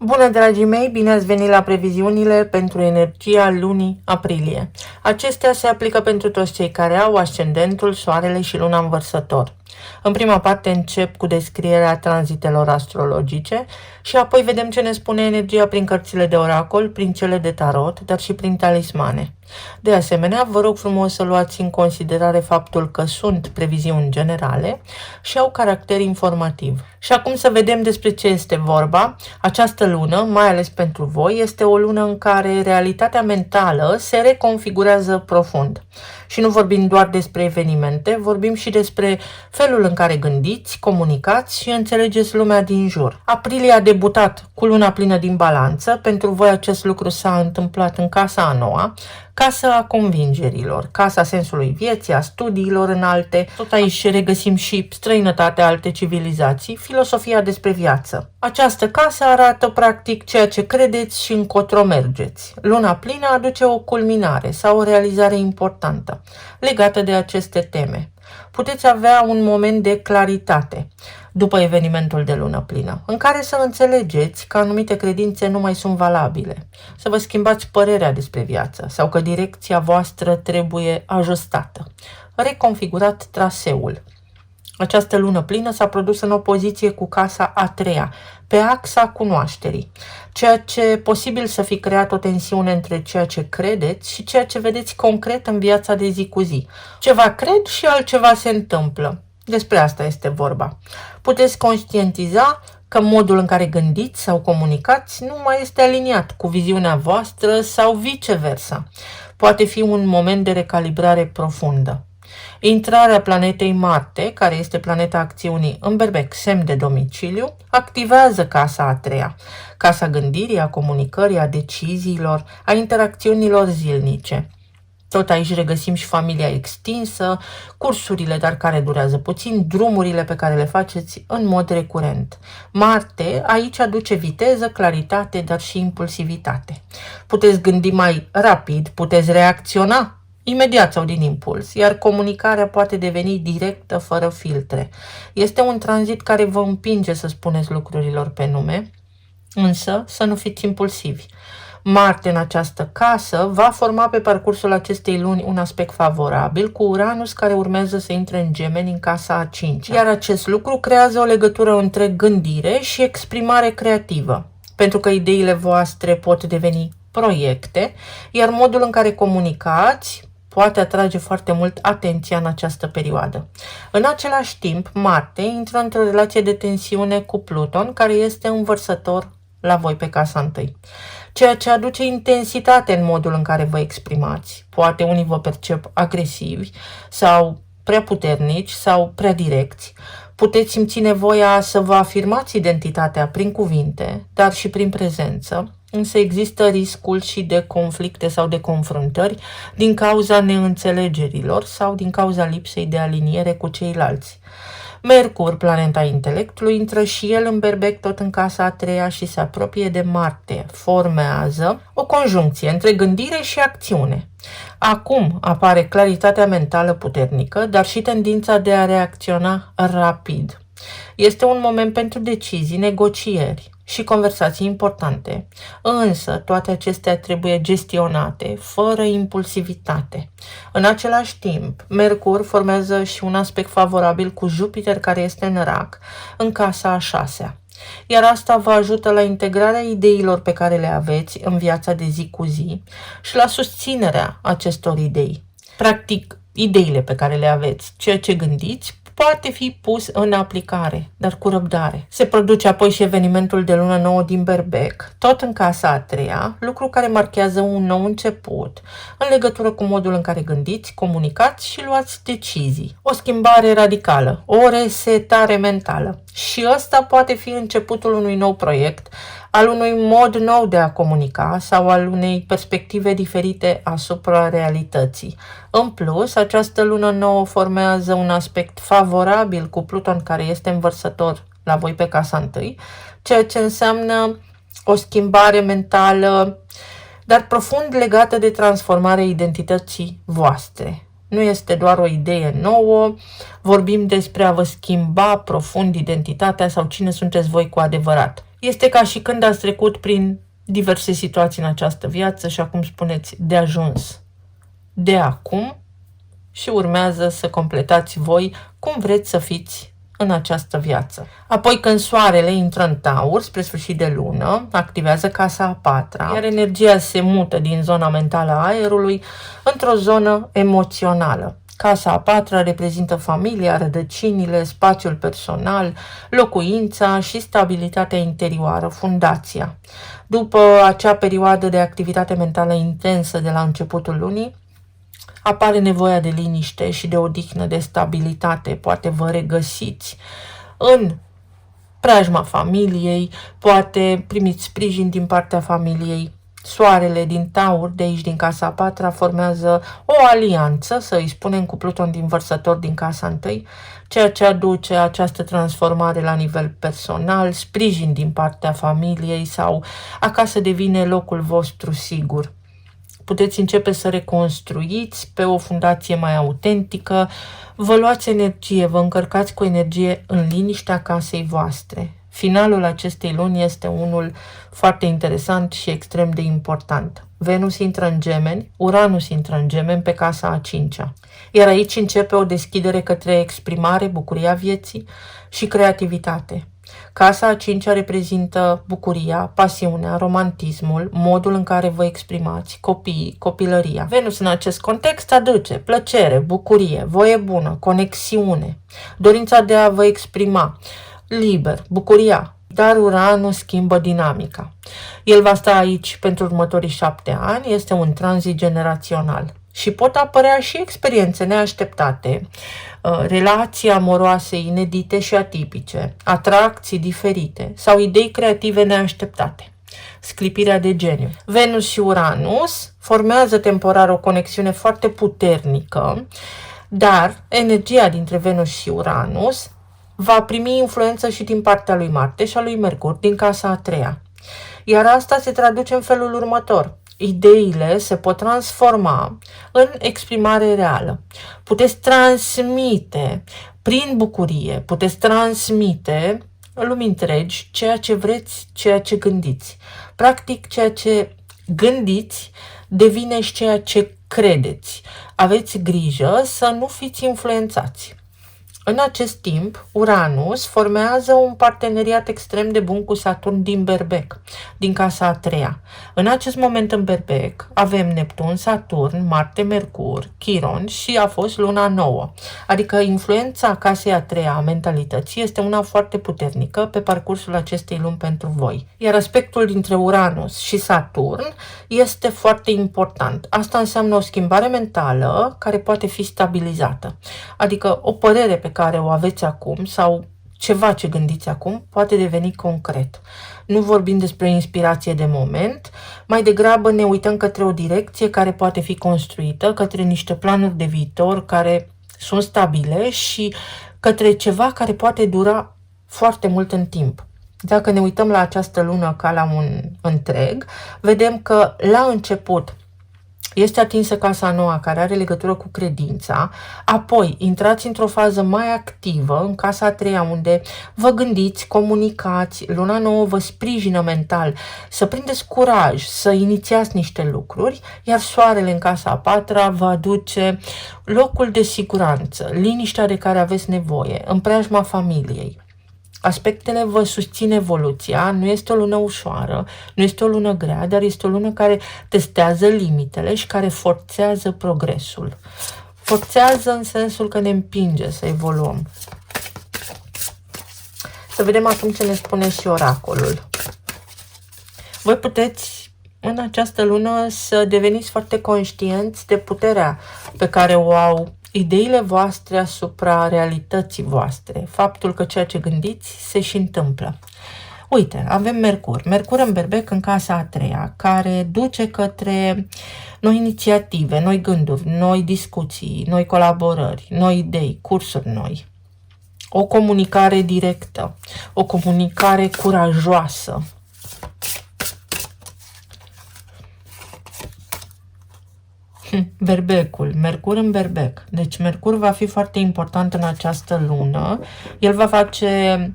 Bună, dragii mei! Bine ați venit la previziunile pentru energia lunii aprilie. Acestea se aplică pentru toți cei care au ascendentul, soarele și luna în Vărsător. În prima parte încep cu descrierea tranzitelor astrologice și apoi vedem ce ne spune energia prin cărțile de oracol, prin cele de tarot, dar și prin talismane. De asemenea, vă rog frumos să luați în considerare faptul că sunt previziuni generale și au caracter informativ. Și acum să vedem despre ce este vorba. Această lună, mai ales pentru voi, este o lună în care realitatea mentală se reconfigurează profund. Și nu vorbim doar despre evenimente, vorbim și despre felul în care gândiți, comunicați și înțelegeți lumea din jur. Aprilie a debutat cu luna plină din Balanță. Pentru voi acest lucru s-a întâmplat în casa a noua, casa a convingerilor, casa sensului vieții, a studiilor înalte. Tot aici regăsim și străinătatea, alte civilizații, filosofia despre viață. Această casă arată practic ceea ce credeți și încotro mergeți. Luna plină aduce o culminare sau o realizare importantă legată de aceste teme. Puteți avea un moment de claritate după evenimentul de lună plină, în care să înțelegeți că anumite credințe nu mai sunt valabile, să vă schimbați părerea despre viață sau că direcția voastră trebuie ajustată, reconfigurat traseul. Această lună plină s-a produs în opoziție cu casa a treia, pe axa cunoașterii, ceea ce e posibil să fi creat o tensiune între ceea ce credeți și ceea ce vedeți concret în viața de zi cu zi. Ceva cred și altceva se întâmplă. Despre asta este vorba. Puteți conștientiza că modul în care gândiți sau comunicați nu mai este aliniat cu viziunea voastră sau viceversa. Poate fi un moment de recalibrare profundă. Intrarea planetei Marte, care este planeta acțiunii în Berbec, semn de domiciliu, activează casa a treia, casa gândirii, a comunicării, a deciziilor, a interacțiunilor zilnice. Tot aici regăsim și familia extinsă, cursurile, dar care durează puțin, drumurile pe care le faceți în mod recurent. Marte aici aduce viteză, claritate, dar și impulsivitate. Puteți gândi mai rapid, puteți reacționa imediat sau din impuls, iar comunicarea poate deveni directă, fără filtre. Este un tranzit care vă împinge să spuneți lucrurilor pe nume, însă să nu fiți impulsivi. Marte în această casă va forma pe parcursul acestei luni un aspect favorabil cu Uranus, care urmează să intre în Gemeni în casa a 5, iar acest lucru creează o legătură între gândire și exprimare creativă, pentru că ideile voastre pot deveni proiecte, iar modul în care comunicați poate atrage foarte mult atenția în această perioadă. În același timp, Marte intră într-o relație de tensiune cu Pluton, care este un Vărsător la voi pe casa întâi, ceea ce aduce intensitate în modul în care vă exprimați. Poate unii vă percep agresivi sau prea puternici sau prea direcți. Puteți simți nevoia să vă afirmați identitatea prin cuvinte, dar și prin prezență, însă există riscul și de conflicte sau de confruntări din cauza neînțelegerilor sau din cauza lipsei de aliniere cu ceilalți. Mercur, planeta intelectului, intră și el în Berbec, tot în casa a treia, și se apropie de Marte. Formează o conjuncție între gândire și acțiune. Acum apare claritatea mentală puternică, dar și tendința de a reacționa rapid. Este un moment pentru decizii, negocieri și conversații importante, însă toate acestea trebuie gestionate fără impulsivitate. În același timp, Mercur formează și un aspect favorabil cu Jupiter, care este în Rac, în casa a 6-a. Iar asta vă ajută la integrarea ideilor pe care le aveți în viața de zi cu zi și la susținerea acestor idei. Practic, ideile pe care le aveți, ceea ce gândiți, poate fi pus în aplicare, dar cu răbdare. Se produce apoi și evenimentul de lună nouă din Berbec, tot în casa a treia, lucru care marchează un nou început, în legătură cu modul în care gândiți, comunicați și luați decizii. O schimbare radicală, o resetare mentală. Și ăsta poate fi începutul unui nou proiect, al unui mod nou de a comunica sau al unei perspective diferite asupra realității. În plus, această lună nouă formează un aspect favorabil cu Pluton, care este în Vărsător la voi pe casa întâi, ceea ce înseamnă o schimbare mentală, dar profund legată de transformarea identității voastre. Nu este doar o idee nouă, vorbim despre a vă schimba profund identitatea sau cine sunteți voi cu adevărat. Este ca și când ați trecut prin diverse situații în această viață și acum spuneți de ajuns, de acum, și urmează să completați voi cum vreți să fiți în această viață. Apoi când soarele intră în Taur spre sfârșit de lună, activează casa a patra, iar energia se mută din zona mentală a aerului într-o zonă emoțională. Casa a patra reprezintă familia, rădăcinile, spațiul personal, locuința și stabilitatea interioară, fundația. După acea perioadă de activitate mentală intensă de la începutul lunii, apare nevoia de liniște și de odihnă, de stabilitate. Poate vă regăsiți în preajma familiei, poate primiți sprijin din partea familiei. Soarele din Taur, de aici din casa a patra, formează o alianță, să îi spunem, cu Pluton din Vărsător din casa întâi, ceea ce aduce această transformare la nivel personal, sprijin din partea familiei sau acasă devine locul vostru sigur. Puteți începe să reconstruiți pe o fundație mai autentică, vă luați energie, vă încărcați cu energie în liniștea casei voastre. Finalul acestei luni este unul foarte interesant și extrem de important. Venus intră în Gemeni, Uranus intră în Gemeni pe casa a cincea. Iar aici începe o deschidere către exprimare, bucuria vieții și creativitate. Casa a cincea reprezintă bucuria, pasiunea, romantismul, modul în care vă exprimați, copiii, copilăria. Venus în acest context aduce plăcere, bucurie, voie bună, conexiune, dorința de a vă exprima liber, bucuria. Dar Uranus schimbă dinamica. El va sta aici pentru următorii 7 ani, este un tranzit generațional. Și pot apărea și experiențe neașteptate, relații amoroase inedite și atipice, atracții diferite sau idei creative neașteptate. Sclipirea de geniu. Venus și Uranus formează temporar o conexiune foarte puternică, dar energia dintre Venus și Uranus va primi influență și din partea lui Marte și a lui Mercur, din casa a treia. Iar asta se traduce în felul următor. Ideile se pot transforma în exprimare reală. Puteți transmite prin bucurie, puteți transmite lumii întregi ceea ce vreți, ceea ce gândiți. Practic, ceea ce gândiți devine și ceea ce credeți. Aveți grijă să nu fiți influențați. În acest timp, Uranus formează un parteneriat extrem de bun cu Saturn din Berbec, din casa a treia. În acest moment în Berbec avem Neptun, Saturn, Marte, Mercur, Chiron și a fost luna nouă. Adică influența casei a treia a mentalității este una foarte puternică pe parcursul acestei luni pentru voi. Iar aspectul dintre Uranus și Saturn este foarte important. Asta înseamnă o schimbare mentală care poate fi stabilizată. Adică o părere pe care o aveți acum sau ceva ce gândiți acum poate deveni concret. Nu vorbim despre inspirație de moment, mai degrabă ne uităm către o direcție care poate fi construită, către niște planuri de viitor care sunt stabile și către ceva care poate dura foarte mult în timp. Dacă ne uităm la această lună ca la un întreg, vedem că la început este atinsă casa nouă care are legătură cu credința, apoi intrați într-o fază mai activă în casa a treia unde vă gândiți, comunicați, luna nouă vă sprijină mental, să prindeți curaj, să inițiați niște lucruri, iar soarele în casa a patra vă aduce locul de siguranță, liniștea de care aveți nevoie, în preajma familiei. Aspectele vă susțin evoluția, nu este o lună ușoară, nu este o lună grea, dar este o lună care testează limitele și care forțează progresul. Forțează în sensul că ne împinge să evoluăm. Să vedem acum ce ne spune și oracolul. Voi puteți în această lună să deveniți foarte conștienți de puterea pe care o au ideile voastre asupra realității voastre, faptul că ceea ce gândiți se și întâmplă. Uite, avem Mercur. Mercur în Berbec în casa a treia, care duce către noi inițiative, noi gânduri, noi discuții, noi colaborări, noi idei, cursuri noi. O comunicare directă, o comunicare curajoasă. Berbecul, Mercur în Berbec. Deci Mercur va fi foarte important în această lună. El va face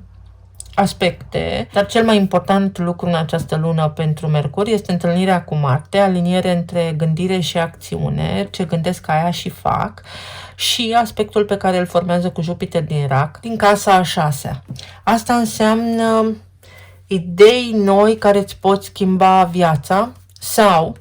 aspecte, dar cel mai important lucru în această lună pentru Mercur este întâlnirea cu Marte, aliniere între gândire și acțiune, ce gândesc aia și fac, și aspectul pe care îl formează cu Jupiter din Rac, din casa a 6-a. Asta înseamnă idei noi care îți pot schimba viața sau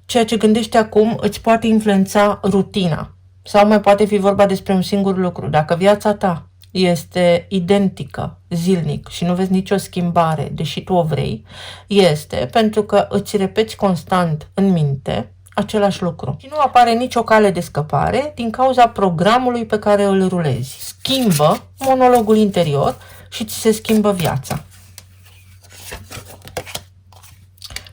ceea ce gândești acum îți poate influența rutina. Sau mai poate fi vorba despre un singur lucru. Dacă viața ta este identică zilnic și nu vezi nicio schimbare, deși tu o vrei, este pentru că îți repeți constant în minte același lucru. Și nu apare nicio cale de scăpare din cauza programului pe care îl rulezi. Schimbă monologul interior și ți se schimbă viața.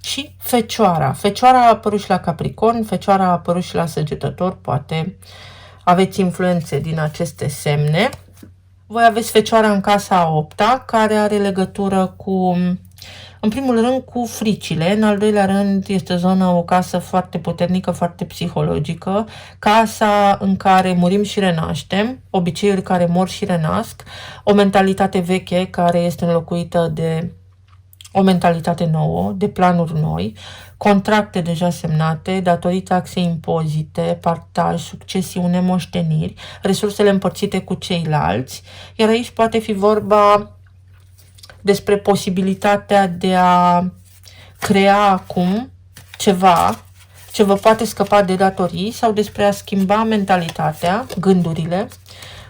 Și Fecioara. Fecioara a apărut și la Capricorn, Fecioara a apărut și la Săgetător, poate aveți influențe din aceste semne. Voi aveți Fecioara în casa a 8-a, care are legătură cu, în primul rând, cu fricile, în al doilea rând este o casă foarte puternică, foarte psihologică, casa în care murim și renaștem, obiceiuri care mor și renasc, o mentalitate veche care este înlocuită de o mentalitate nouă, de planuri noi, contracte deja semnate, datorii, taxe, impozite, partaj, succesiune, moșteniri, resursele împărțite cu ceilalți, iar aici poate fi vorba despre posibilitatea de a crea acum ceva ce vă poate scăpa de datorii sau despre a schimba mentalitatea, gândurile,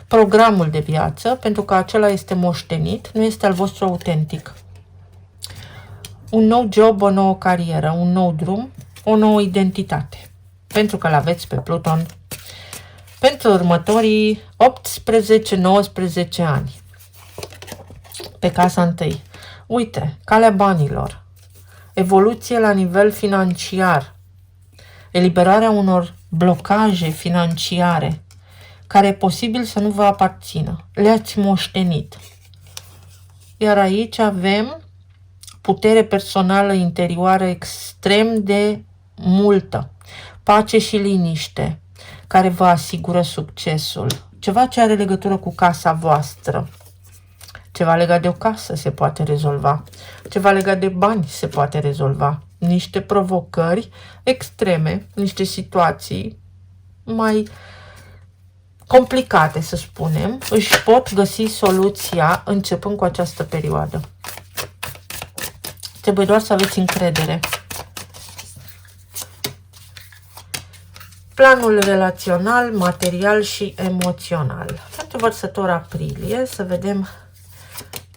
programul de viață, pentru că acela este moștenit, nu este al vostru autentic. Un nou job, o nouă carieră, un nou drum, o nouă identitate, pentru că l-aveți pe Pluton pentru următorii 18-19 ani. Pe casa întâi. Uite, calea banilor, evoluție la nivel financiar, eliberarea unor blocaje financiare care e posibil să nu vă aparțină. Le-ați moștenit. Iar aici avem putere personală interioară extrem de multă, pace și liniște, care vă asigură succesul. Ceva ce are legătură cu casa voastră. Ceva legat de o casă se poate rezolva. Ceva legat de bani se poate rezolva. Niște provocări extreme, niște situații mai complicate, să spunem, își pot găsi soluția începând cu această perioadă. Trebuie doar să aveți încredere. Planul relațional, material și emoțional. Pentru vărsător aprilie, să vedem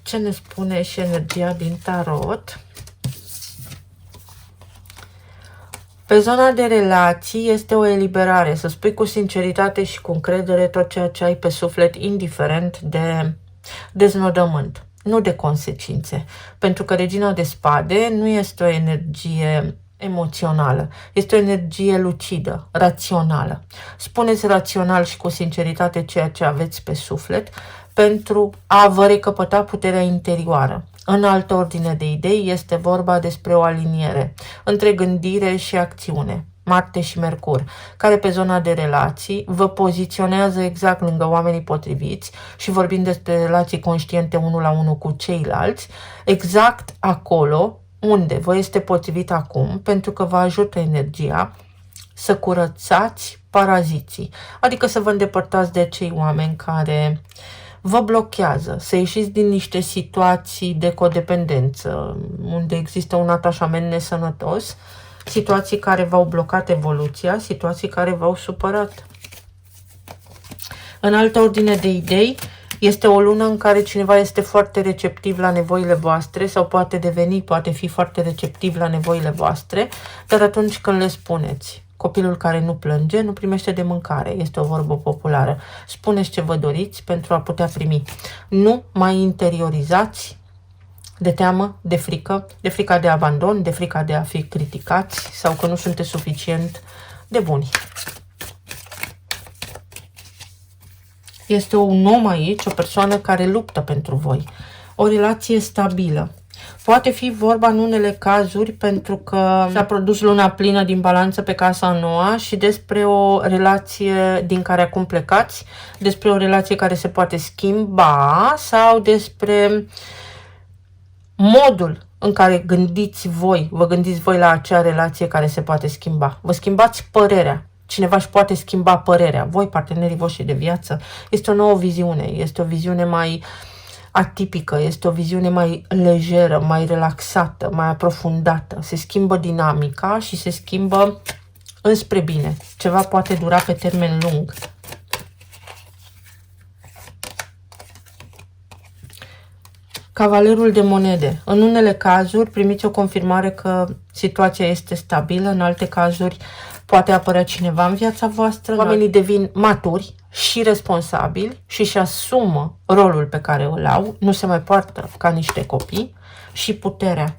ce ne spune și energia din tarot. Pe zona de relații este o eliberare, să spui cu sinceritate și cu încredere tot ceea ce ai pe suflet, indiferent de deznodământ, nu de consecințe. Pentru că Regina de Spade nu este o energie emoțională, este o energie lucidă, rațională. Spuneți rațional și cu sinceritate ceea ce aveți pe suflet pentru a vă recăpăta puterea interioară. În altă ordine de idei este vorba despre o aliniere între gândire și acțiune, Marte și Mercur, care pe zona de relații vă poziționează exact lângă oamenii potriviți și vorbim despre relații conștiente unul la unul cu ceilalți, exact acolo unde vă este potrivit acum, pentru că vă ajută energia să curățați paraziții, adică să vă îndepărtați de cei oameni care vă blochează, să ieșiți din niște situații de codependență, unde există un atașament nesănătos, situații care v-au blocat evoluția, situații care v-au supărat. În altă ordine de idei, este o lună în care cineva este foarte receptiv la nevoile voastre sau poate fi foarte receptiv la nevoile voastre, dar atunci când le spuneți, copilul care nu plânge nu primește de mâncare, este o vorbă populară. Spuneți ce vă doriți pentru a putea primi. Nu mai interiorizați de teamă, de frica de abandon, de frica de a fi criticați sau că nu sunteți suficient de buni. Este un om aici, o persoană care luptă pentru voi. O relație stabilă. Poate fi vorba în unele cazuri pentru că s-a produs luna plină din balanță pe casa a noua și despre o relație din care acum plecați, despre o relație care se poate schimba sau despre modul în care vă gândiți voi la acea relație care se poate schimba. Vă schimbați părerea. Cineva își poate schimba părerea. Voi, partenerii voștri de viață, este o nouă viziune. Este o viziune mai atipică, este o viziune mai lejeră, mai relaxată, mai aprofundată. Se schimbă dinamica și se schimbă înspre bine. Ceva poate dura pe termen lung. Cavalerul de monede. În unele cazuri primiți o confirmare că situația este stabilă, în alte cazuri poate apărea cineva în viața voastră. Oamenii devin maturi și responsabili și își asumă rolul pe care îl au, nu se mai poartă ca niște copii. Și puterea.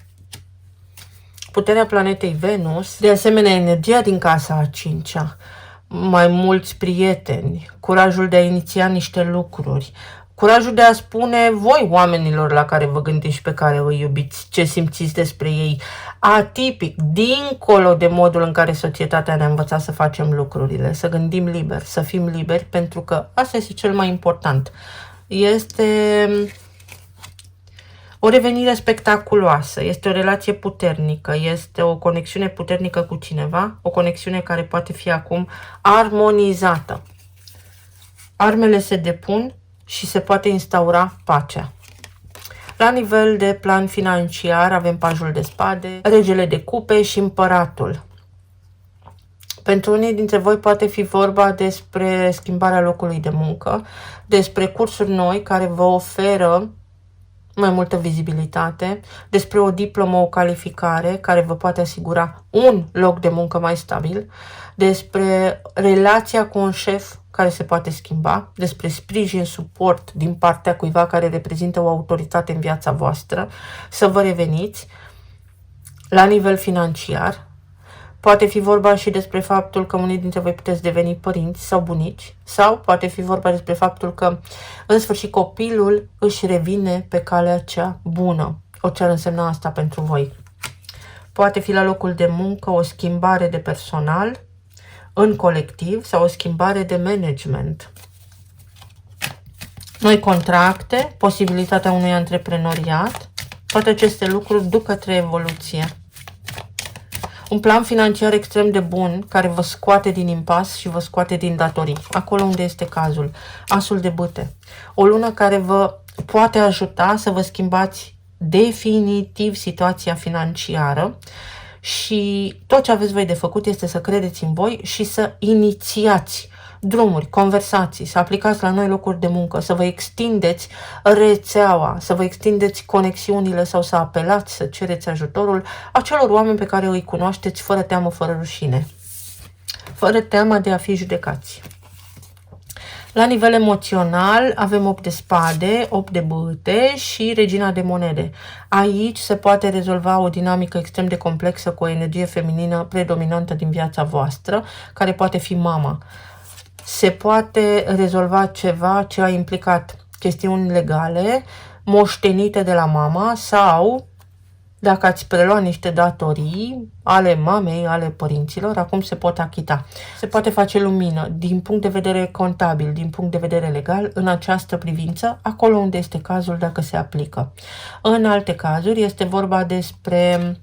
Puterea planetei Venus, de asemenea energia din casa a cincea, mai mulți prieteni, curajul de a iniția niște lucruri, curajul de a spune voi oamenilor la care vă gândiți și pe care îi iubiți, ce simțiți despre ei, atipic, dincolo de modul în care societatea ne-a învățat să facem lucrurile, să gândim liber, să fim liberi, pentru că asta este cel mai important. Este o revenire spectaculoasă, este o relație puternică, este o conexiune puternică cu cineva, o conexiune care poate fi acum armonizată. Armele se depun și se poate instaura pacea. La nivel de plan financiar avem pajul de spade, regele de cupe și împăratul. Pentru unii dintre voi poate fi vorba despre schimbarea locului de muncă, despre cursuri noi care vă oferă mai multă vizibilitate, despre o diplomă, o calificare care vă poate asigura un loc de muncă mai stabil, despre relația cu un șef care se poate schimba, despre sprijin, suport din partea cuiva care reprezintă o autoritate în viața voastră, să vă reveniți. La nivel financiar, poate fi vorba și despre faptul că unii dintre voi puteți deveni părinți sau bunici, sau poate fi vorba despre faptul că în sfârșit copilul își revine pe calea cea bună. Ce ar însemna asta pentru voi? Poate fi la locul de muncă o schimbare de personal în colectiv sau o schimbare de management. Noi contracte, posibilitatea unui antreprenoriat, toate aceste lucruri duc către evoluție. Un plan financiar extrem de bun care vă scoate din impas și vă scoate din datorii, acolo unde este cazul. Asul de bâte. O lună care vă poate ajuta să vă schimbați definitiv situația financiară și tot ce aveți voi de făcut este să credeți în voi și să inițiați drumuri, conversații, să aplicați la noi locuri de muncă, să vă extindeți rețeaua, să vă extindeți conexiunile sau să apelați, să cereți ajutorul acelor oameni pe care îi cunoașteți fără teamă, fără rușine, fără teama de a fi judecați. La nivel emoțional avem 8 de spade, 8 de bâte și regina de monede. Aici se poate rezolva o dinamică extrem de complexă cu o energie feminină predominantă din viața voastră, care poate fi mama. Se poate rezolva ceva ce a implicat chestiuni legale, moștenite de la mama sau dacă ați preluat niște datorii ale mamei, ale părinților, acum se pot achita. Se poate face lumină din punct de vedere contabil, din punct de vedere legal, în această privință, acolo unde este cazul dacă se aplică. În alte cazuri este vorba despre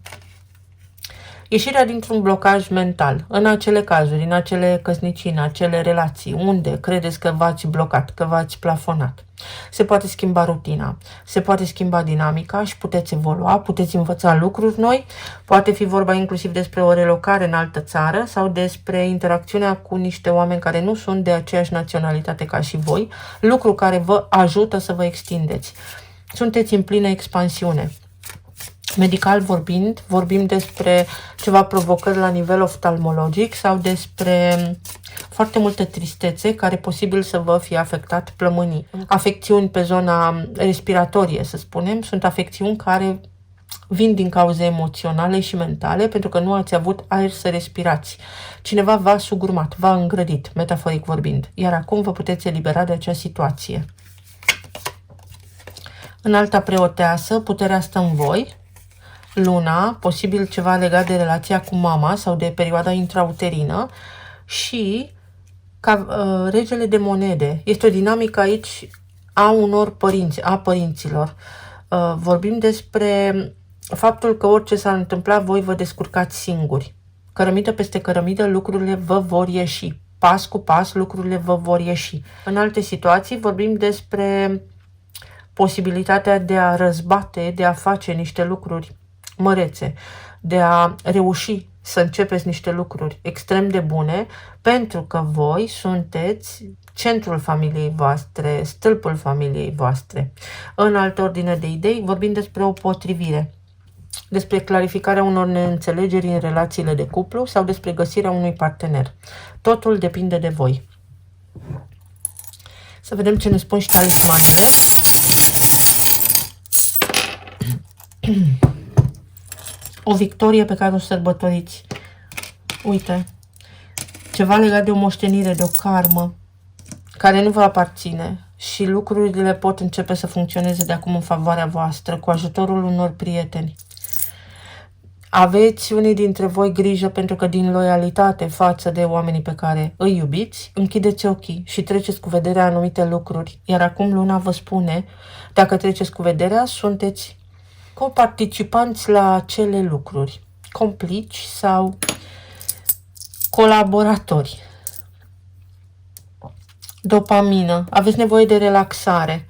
ieșirea dintr-un blocaj mental, în acele cazuri, în acele căsnicii, în acele relații, unde credeți că v-ați blocat, că v-ați plafonat. Se poate schimba rutina, se poate schimba dinamica și puteți evolua, puteți învăța lucruri noi, poate fi vorba inclusiv despre o relocare în altă țară sau despre interacțiunea cu niște oameni care nu sunt de aceeași naționalitate ca și voi, lucru care vă ajută să vă extindeți. Sunteți în plină expansiune. Medical vorbind, vorbim despre ceva provocări la nivel oftalmologic sau despre foarte multe tristețe care posibil să vă fie afectat plămânii. Afecțiuni pe zona respiratorie, să spunem, sunt afecțiuni care vin din cauze emoționale și mentale pentru că nu ați avut aer să respirați. Cineva v-a sugrumat, v-a îngrădit, metaforic vorbind, iar acum vă puteți elibera de acea situație. În alta preoteasă, puterea stă în voi. luna, posibil ceva legat de relația cu mama sau de perioada intrauterină și ca regele de monede. Este o dinamică aici a unor părinți, a părinților. Vorbim despre faptul că orice s-ar întâmpla, voi vă descurcați singuri. Cărămidă peste cărămidă, lucrurile vă vor ieși. Pas cu pas, lucrurile vă vor ieși. În alte situații vorbim despre posibilitatea de a răzbate, de a face niște lucruri mărețe, de a reuși să începeți niște lucruri extrem de bune, pentru că voi sunteți centrul familiei voastre, stâlpul familiei voastre. În altă ordine de idei, vorbim despre o potrivire, despre clarificarea unor neînțelegeri în relațiile de cuplu sau despre găsirea unui partener. Totul depinde de voi. Să vedem ce ne spun și talismanele. O victorie pe care o sărbătoriți. Uite, ceva legat de o moștenire, de o karmă care nu vă aparține și lucrurile pot începe să funcționeze de acum în favoarea voastră, cu ajutorul unor prieteni. Aveți unii dintre voi grijă pentru că din loialitate față de oamenii pe care îi iubiți, închideți ochii și treceți cu vederea anumite lucruri. Iar acum luna vă spune, dacă treceți cu vederea, sunteți coparticipanți la acele lucruri, complici sau colaboratori. Dopamină. Aveți nevoie de relaxare.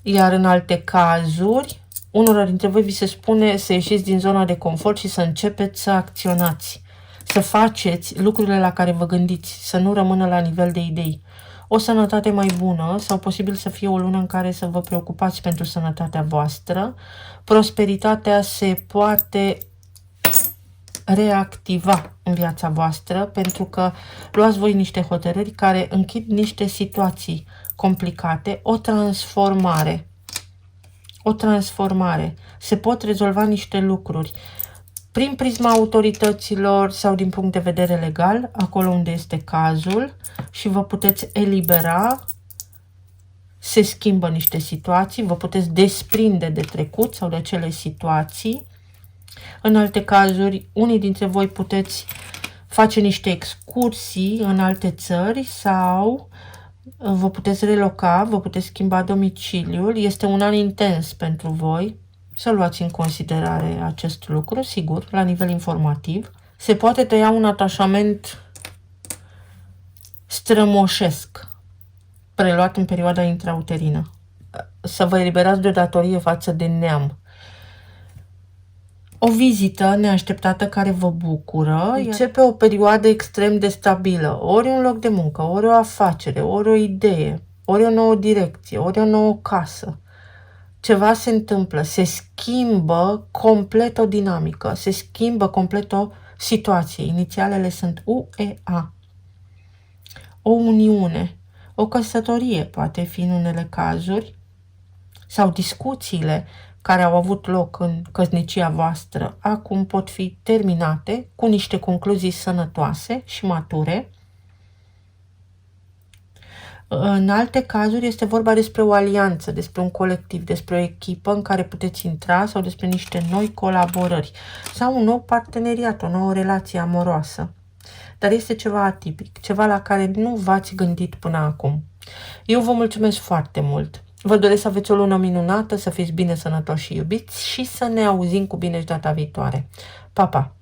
Iar în alte cazuri, unora dintre voi vi se spune să ieșiți din zona de confort și să începeți să acționați. Să faceți lucrurile la care vă gândiți, să nu rămână la nivel de idei. O sănătate mai bună sau posibil să fie o lună în care să vă preocupați pentru sănătatea voastră. Prosperitatea se poate reactiva în viața voastră pentru că luați voi niște hotărâri care închid niște situații complicate, o transformare. O transformare. Se pot rezolva niște lucruri prin prisma autorităților sau din punct de vedere legal, acolo unde este cazul, și vă puteți elibera, se schimbă niște situații, vă puteți desprinde de trecut sau de acele situații. În alte cazuri, unii dintre voi puteți face niște excursii în alte țări sau vă puteți reloca, vă puteți schimba domiciliul. Este un an intens pentru voi. Să luați în considerare acest lucru, sigur, la nivel informativ. Se poate tăia un atașament strămoșesc, preluat în perioada intrauterină. Să vă eliberați de o datorie față de neam. O vizită neașteptată care vă bucură, începe o perioadă extrem de stabilă, ori un loc de muncă, ori o afacere, ori o idee, ori o nouă direcție, ori o nouă casă. Ceva se întâmplă, se schimbă complet o dinamică, se schimbă complet o situație. Inițialele sunt UEA. O uniune, o căsătorie poate fi în unele cazuri, sau discuțiile care au avut loc în căsnicia voastră acum pot fi terminate cu niște concluzii sănătoase și mature. În alte cazuri este vorba despre o alianță, despre un colectiv, despre o echipă în care puteți intra sau despre niște noi colaborări sau un nou parteneriat, o nouă relație amoroasă. Dar este ceva atipic, ceva la care nu v-ați gândit până acum. Eu vă mulțumesc foarte mult. Vă doresc să aveți o lună minunată, să fiți bine, sănătoși și iubiți și să ne auzim cu bine și data viitoare. Pa, pa!